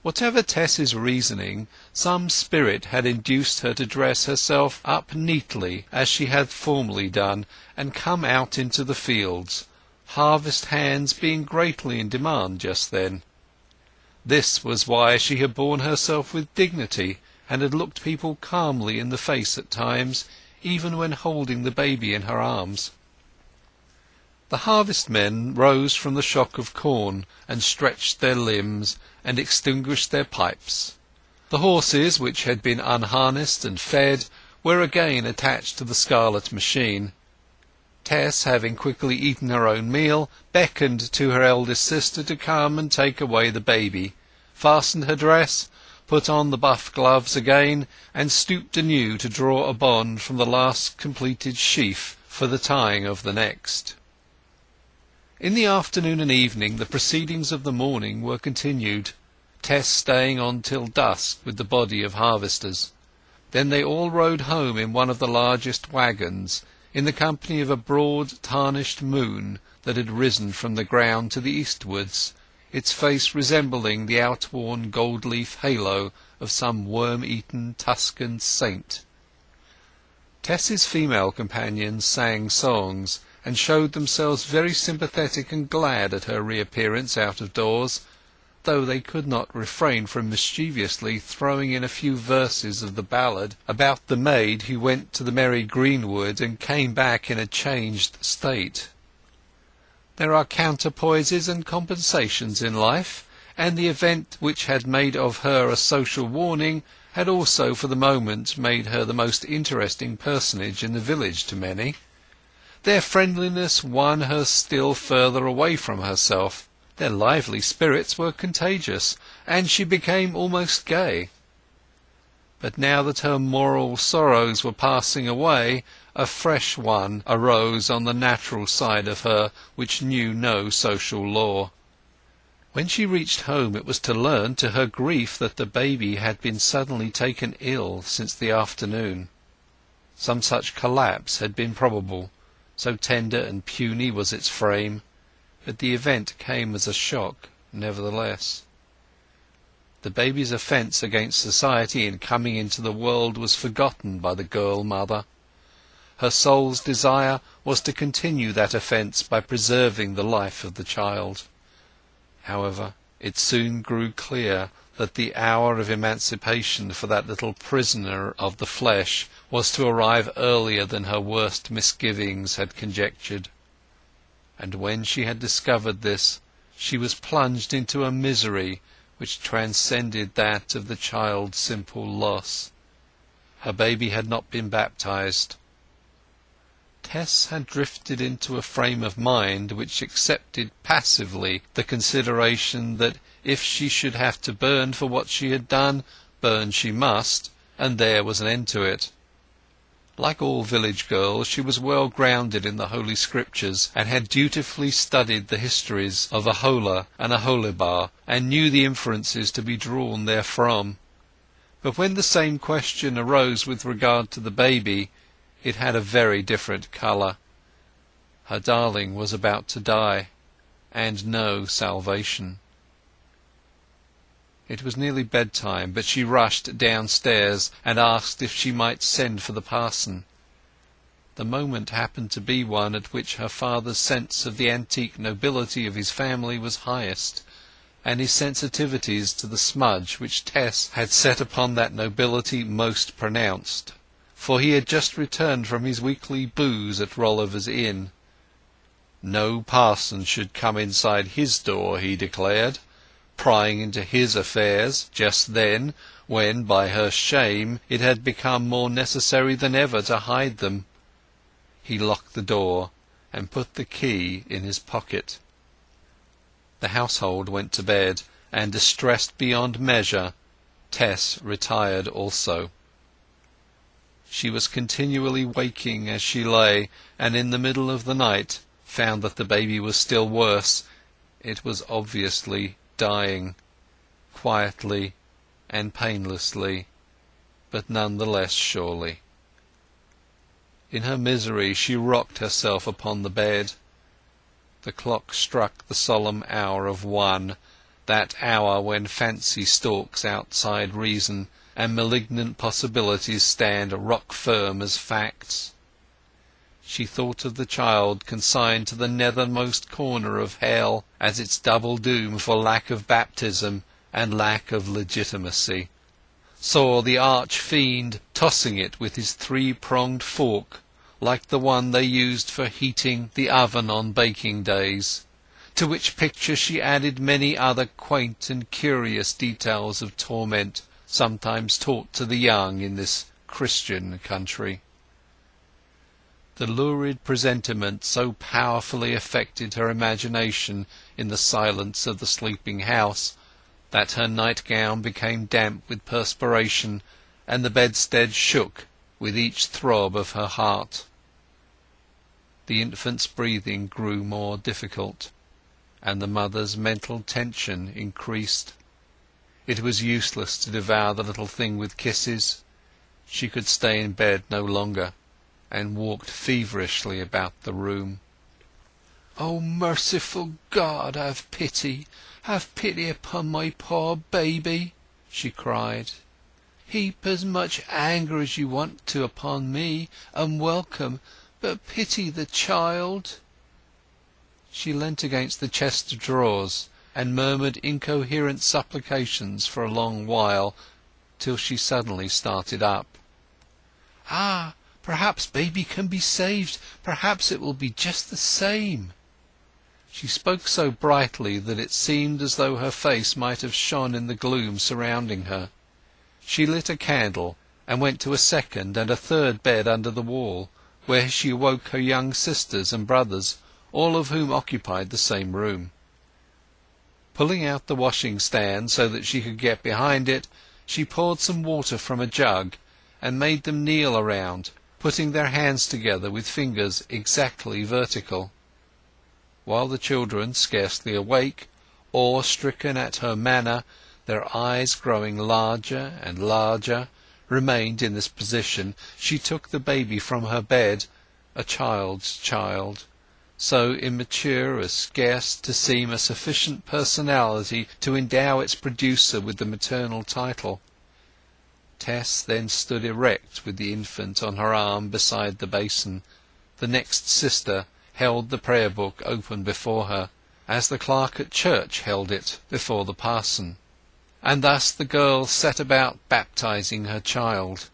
Whatever Tess's reasoning, some spirit had induced her to dress herself up neatly as she had formerly done, and come out into the fields, harvest hands being greatly in demand just then. This was why she had borne herself with dignity, and had looked people calmly in the face at times, even when holding the baby in her arms. The harvest-men rose from the shock of corn, and stretched their limbs, and extinguished their pipes. The horses, which had been unharnessed and fed, were again attached to the scarlet machine. Tess, having quickly eaten her own meal, beckoned to her eldest sister to come and take away the baby, fastened her dress, put on the buff gloves again, and stooped anew to draw a bond from the last completed sheaf for the tying of the next. In the afternoon and evening the proceedings of the morning were continued, Tess staying on till dusk with the body of harvesters. Then they all rode home in one of the largest waggons, in the company of a broad tarnished moon that had risen from the ground to the eastwards, its face resembling the outworn gold-leaf halo of some worm-eaten Tuscan saint. Tess's female companions sang songs, and showed themselves very sympathetic and glad at her reappearance out of doors, though they could not refrain from mischievously throwing in a few verses of the ballad about the maid who went to the merry greenwood and came back in a changed state. There are counterpoises and compensations in life, and the event which had made of her a social warning had also for the moment made her the most interesting personage in the village to many. Their friendliness won her still further away from herself. Their lively spirits were contagious, and she became almost gay. But now that her moral sorrows were passing away, a fresh one arose on the natural side of her which knew no social law. When she reached home it was to learn to her grief that the baby had been suddenly taken ill since the afternoon. Some such collapse had been probable, so tender and puny was its frame, but the event came as a shock nevertheless. The baby's offence against society in coming into the world was forgotten by the girl-mother. Her soul's desire was to continue that offence by preserving the life of the child. However, it soon grew clear that the hour of emancipation for that little prisoner of the flesh was to arrive earlier than her worst misgivings had conjectured. And when she had discovered this, she was plunged into a misery which transcended that of the child's simple loss. Her baby had not been baptized. Tess had drifted into a frame of mind which accepted passively the consideration that if she should have to burn for what she had done, burn she must, and there was an end to it. Like all village girls, she was well grounded in the Holy Scriptures, and had dutifully studied the histories of Aholah and Aholibah, and knew the inferences to be drawn therefrom. But when the same question arose with regard to the baby, it had a very different colour. Her darling was about to die, and no salvation. It was nearly bedtime, but she rushed downstairs and asked if she might send for the parson. The moment happened to be one at which her father's sense of the antique nobility of his family was highest, and his sensitivities to the smudge which Tess had set upon that nobility most pronounced, for he had just returned from his weekly booze at Rolliver's Inn. No parson should come inside his door, he declared, prying into his affairs just then, when by her shame it had become more necessary than ever to hide them. He locked the door and put the key in his pocket. The household went to bed, and distressed beyond measure, Tess retired also. She was continually waking as she lay, and in the middle of the night found that the baby was still worse. It was obviously dying, quietly and painlessly, but none the less surely. In her misery she rocked herself upon the bed. The clock struck the solemn hour of 1, that hour when fancy stalks outside reason, and malignant possibilities stand rock firm as facts. She thought of the child consigned to the nethermost corner of hell as its double doom for lack of baptism and lack of legitimacy, saw the arch-fiend tossing it with his three-pronged fork, like the one they used for heating the oven on baking days, to which picture she added many other quaint and curious details of torment sometimes taught to the young in this Christian country. The lurid presentiment so powerfully affected her imagination in the silence of the sleeping house that her nightgown became damp with perspiration, and the bedstead shook with each throb of her heart. The infant's breathing grew more difficult, and the mother's mental tension increased. It was useless to devour the little thing with kisses. She could stay in bed no longer, and walked feverishly about the room. "O merciful God, have pity upon my poor baby!" she cried. "Heap as much anger as you want to upon me, and welcome, but pity the child." She leant against the chest of drawers, and murmured incoherent supplications for a long while, till she suddenly started up. "Ah! Perhaps baby can be saved. Perhaps it will be just the same." She spoke so brightly that it seemed as though her face might have shone in the gloom surrounding her. She lit a candle, and went to a second and a third bed under the wall, where she awoke her young sisters and brothers, all of whom occupied the same room. Pulling out the washing-stand so that she could get behind it, she poured some water from a jug, and made them kneel around, putting their hands together with fingers exactly vertical, while the children, scarcely awake, awe-stricken at her manner, their eyes growing larger and larger, remained in this position. She took the baby from her bed, a child's child, so immature as scarce to seem a sufficient personality to endow its producer with the maternal title. Tess then stood erect with the infant on her arm beside the basin. The next sister held the prayer book open before her, as the clerk at church held it before the parson, and thus the girl set about baptizing her child.